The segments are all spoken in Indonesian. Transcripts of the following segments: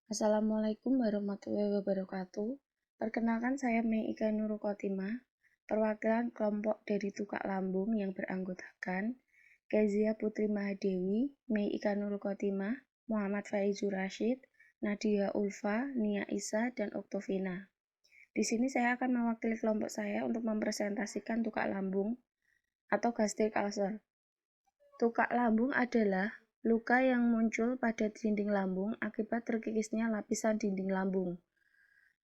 Assalamualaikum warahmatullahi wabarakatuh. Perkenalkan saya Mei Ika Nurul Khotimah, perwakilan kelompok dari Tukak Lambung yang beranggotakan Kezia Putri Mahadewi, Mei Ika Nurul Khotimah, Muhammad Faizur Rashid, Nadia Ulfa, Nia Isa, dan Oktovina. Di sini saya akan mewakili kelompok saya untuk mempresentasikan tukak lambung atau gastric ulcer. Tukak lambung adalah luka yang muncul pada dinding lambung akibat terkikisnya lapisan dinding lambung.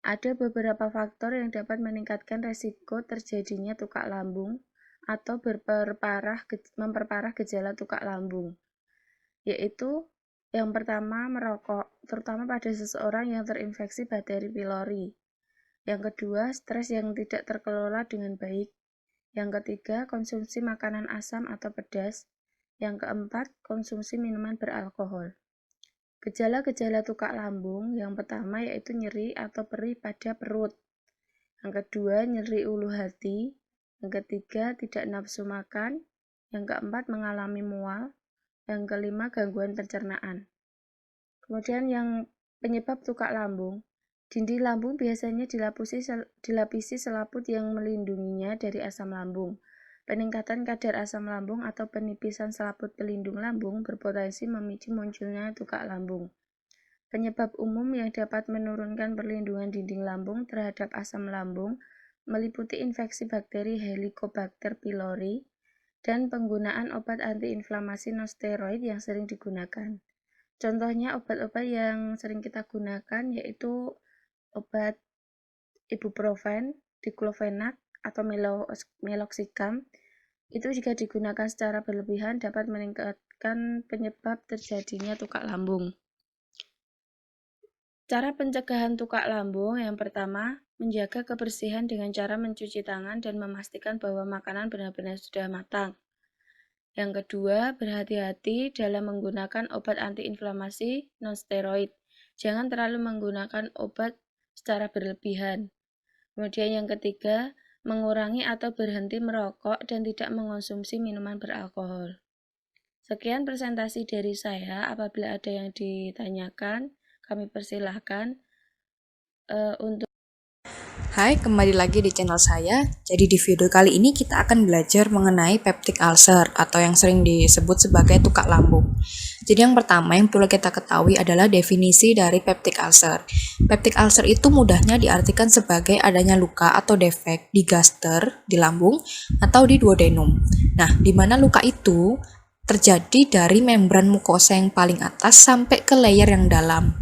Ada beberapa faktor yang dapat meningkatkan resiko terjadinya tukak lambung atau memperparah gejala tukak lambung, yaitu yang pertama merokok, terutama pada seseorang yang terinfeksi bakteri pylori. Yang kedua, stres yang tidak terkelola dengan baik. Yang ketiga, konsumsi makanan asam atau pedas. Yang keempat, konsumsi minuman beralkohol. Gejala-gejala tukak lambung yang pertama yaitu nyeri atau perih pada perut. Yang kedua, nyeri ulu hati. Yang ketiga, tidak nafsu makan. Yang keempat, mengalami mual. Yang kelima, gangguan pencernaan. Kemudian yang penyebab tukak lambung. Dinding lambung biasanya dilapisi selaput yang melindunginya dari asam lambung. Peningkatan kadar asam lambung atau penipisan selaput pelindung lambung berpotensi memicu munculnya tukak lambung. Penyebab umum yang dapat menurunkan perlindungan dinding lambung terhadap asam lambung meliputi infeksi bakteri Helicobacter pylori dan penggunaan obat antiinflamasi non-steroid yang sering digunakan. Contohnya obat-obat yang sering kita gunakan yaitu obat ibuprofen, diclofenac, atau meloxicam. Itu jika digunakan secara berlebihan dapat meningkatkan penyebab terjadinya tukak lambung. Cara pencegahan tukak lambung yang pertama, menjaga kebersihan dengan cara mencuci tangan dan memastikan bahwa makanan benar-benar sudah matang. Yang kedua, berhati-hati dalam menggunakan obat antiinflamasi non-steroid. Jangan terlalu menggunakan obat secara berlebihan. Kemudian yang ketiga, mengurangi atau berhenti merokok dan tidak mengonsumsi minuman beralkohol. Sekian presentasi dari saya. Apabila ada yang ditanyakan, kami persilahkan untuk. Hai, kembali lagi di channel saya. Jadi di video kali ini kita akan belajar mengenai peptic ulcer atau yang sering disebut sebagai tukak lambung. Jadi yang pertama yang perlu kita ketahui adalah definisi dari peptic ulcer. Peptic ulcer itu mudahnya diartikan sebagai adanya luka atau defek di gaster, di lambung, atau di duodenum. Nah, di mana luka itu terjadi dari membran mukosa yang paling atas sampai ke layer yang dalam.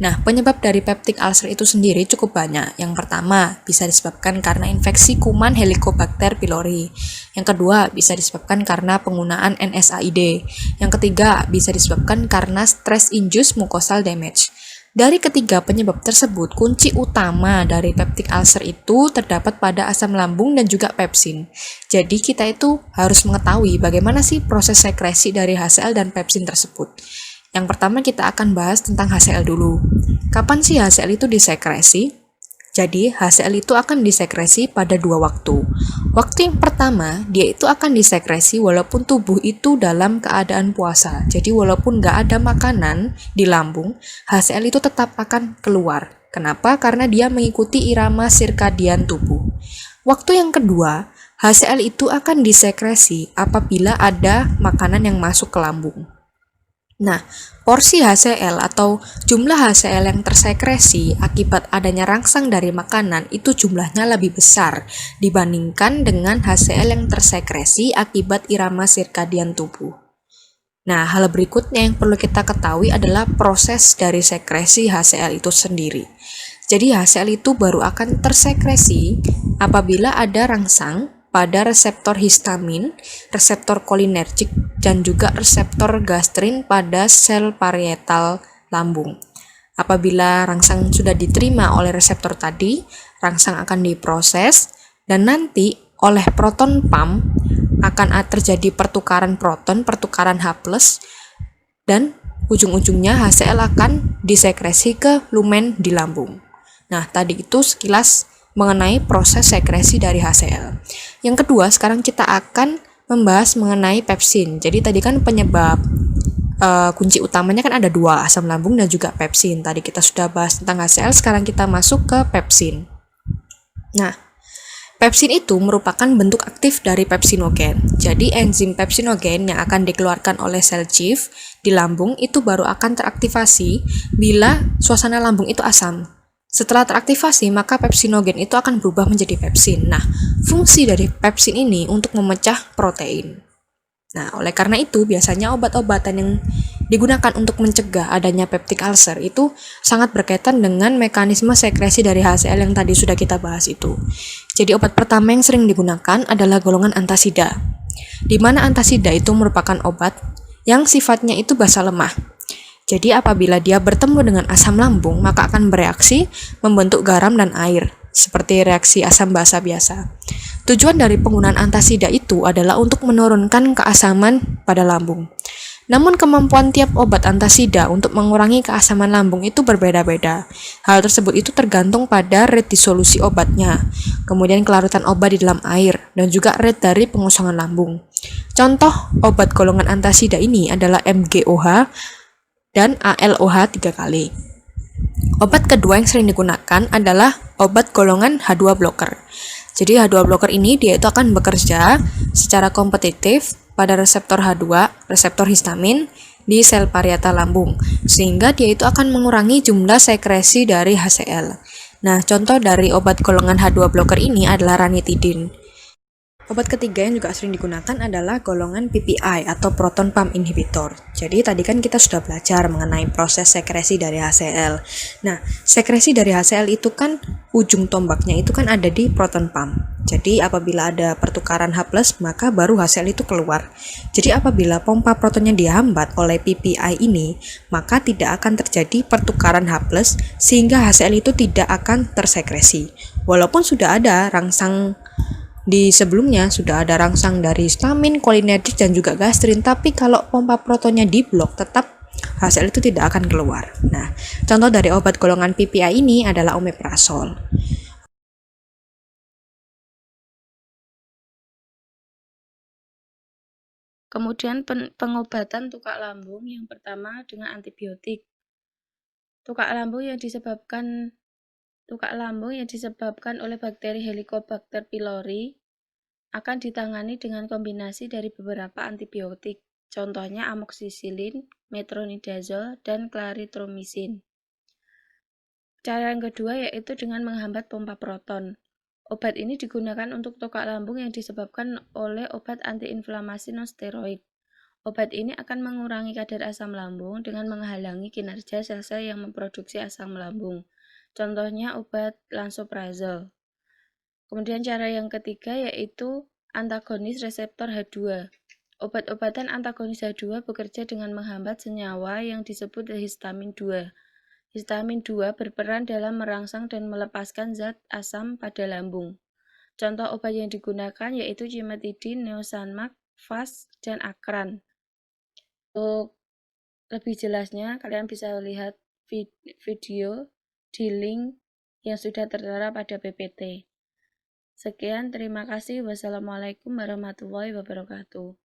Nah, penyebab dari peptic ulcer itu sendiri cukup banyak. Yang pertama, bisa disebabkan karena infeksi kuman Helicobacter pylori. Yang kedua, bisa disebabkan karena penggunaan NSAID. Yang ketiga, bisa disebabkan karena stress-induced mucosal damage. Dari ketiga penyebab tersebut, kunci utama dari peptic ulcer itu terdapat pada asam lambung dan juga pepsin. Jadi kita itu harus mengetahui bagaimana sih proses sekresi dari HCl dan pepsin tersebut. Yang pertama kita akan bahas tentang HCl dulu. Kapan sih HCl itu disekresi? Jadi HCl itu akan disekresi pada dua waktu. Waktu yang pertama, dia itu akan disekresi walaupun tubuh itu dalam keadaan puasa. Jadi walaupun nggak ada makanan di lambung, HCl itu tetap akan keluar. Kenapa? Karena dia mengikuti irama sirkadian tubuh. Waktu yang kedua, HCl itu akan disekresi apabila ada makanan yang masuk ke lambung. Nah, porsi HCl atau jumlah HCl yang tersekresi akibat adanya rangsang dari makanan itu jumlahnya lebih besar dibandingkan dengan HCl yang tersekresi akibat irama sirkadian tubuh. Nah, hal berikutnya yang perlu kita ketahui adalah proses dari sekresi HCl itu sendiri. Jadi HCl itu baru akan tersekresi apabila ada rangsang pada reseptor histamin, reseptor kolinergik, dan juga reseptor gastrin pada sel parietal lambung. Apabila rangsang sudah diterima oleh reseptor tadi, rangsang akan diproses, dan nanti oleh proton pump akan terjadi pertukaran proton, pertukaran H+, dan ujung-ujungnya HCl akan disekresi ke lumen di lambung. Nah, tadi itu sekilas mengenai proses sekresi dari HCl. Yang kedua, sekarang kita akan membahas mengenai pepsin. Jadi tadi kan penyebab kunci utamanya kan ada dua, asam lambung dan juga pepsin. Tadi kita sudah bahas tentang HCl, sekarang kita masuk ke pepsin. Nah, pepsin itu merupakan bentuk aktif dari pepsinogen. Jadi enzim pepsinogen yang akan dikeluarkan oleh sel Chief di lambung itu baru akan teraktivasi bila suasana lambung itu asam. Setelah teraktivasi, maka pepsinogen itu akan berubah menjadi pepsin. Nah, fungsi dari pepsin ini untuk memecah protein. Nah, oleh karena itu, biasanya obat-obatan yang digunakan untuk mencegah adanya peptic ulcer itu sangat berkaitan dengan mekanisme sekresi dari HCl yang tadi sudah kita bahas itu. Jadi, obat pertama yang sering digunakan adalah golongan antasida, di mana antasida itu merupakan obat yang sifatnya itu basa lemah. Jadi, apabila dia bertemu dengan asam lambung, maka akan bereaksi membentuk garam dan air, seperti reaksi asam basa biasa. Tujuan dari penggunaan antasida itu adalah untuk menurunkan keasaman pada lambung. Namun kemampuan tiap obat antasida untuk mengurangi keasaman lambung itu berbeda-beda. Hal tersebut itu tergantung pada rate disolusi obatnya, kemudian kelarutan obat di dalam air, dan juga rate dari pengosongan lambung. Contoh obat golongan antasida ini adalah MGOH dan ALOH 3 kali. Obat kedua yang sering digunakan adalah obat golongan H2 blocker. Jadi H2 blocker ini dia itu akan bekerja secara kompetitif pada reseptor H2, reseptor histamin di sel parietal lambung, sehingga dia itu akan mengurangi jumlah sekresi dari HCl. Nah, contoh dari obat golongan H2 blocker ini adalah ranitidin. Obat ketiga yang juga sering digunakan adalah golongan PPI atau proton pump inhibitor. Jadi tadi kan kita sudah belajar mengenai proses sekresi dari HCl. Nah, sekresi dari HCl itu kan ujung tombaknya itu kan ada di proton pump. Jadi apabila ada pertukaran H+, maka baru HCl itu keluar. Jadi apabila pompa protonnya dihambat oleh PPI ini, maka tidak akan terjadi pertukaran H+, sehingga HCl itu tidak akan tersekresi. Walaupun sudah ada rangsang di sebelumnya sudah ada rangsang dari histamin, cholinergic, dan juga gastrin, tapi kalau pompa protonnya diblok, tetap HCl itu tidak akan keluar. Nah, contoh dari obat golongan PPI ini adalah omeprazol. Kemudian pengobatan tukak lambung yang pertama dengan antibiotik. Tukak lambung yang disebabkan oleh bakteri Helicobacter pylori akan ditangani dengan kombinasi dari beberapa antibiotik, contohnya amoxicillin, metronidazole, dan clarithromycin. Cara yang kedua yaitu dengan menghambat pompa proton. Obat ini digunakan untuk tukak lambung yang disebabkan oleh obat antiinflamasi non-steroid. Obat ini akan mengurangi kadar asam lambung dengan menghalangi kinerja sel-sel yang memproduksi asam lambung. Contohnya obat lansoprazole. Kemudian cara yang ketiga yaitu antagonis reseptor H2. Obat-obatan antagonis H2 bekerja dengan menghambat senyawa yang disebut histamin 2. Histamin 2 berperan dalam merangsang dan melepaskan zat asam pada lambung. Contoh obat yang digunakan yaitu cimetidine, neosanmak, Vas, dan Akran. Untuk lebih jelasnya, kalian bisa lihat video di link yang sudah tertera pada PPT. Sekian, terima kasih. Wassalamualaikum warahmatullahi wabarakatuh.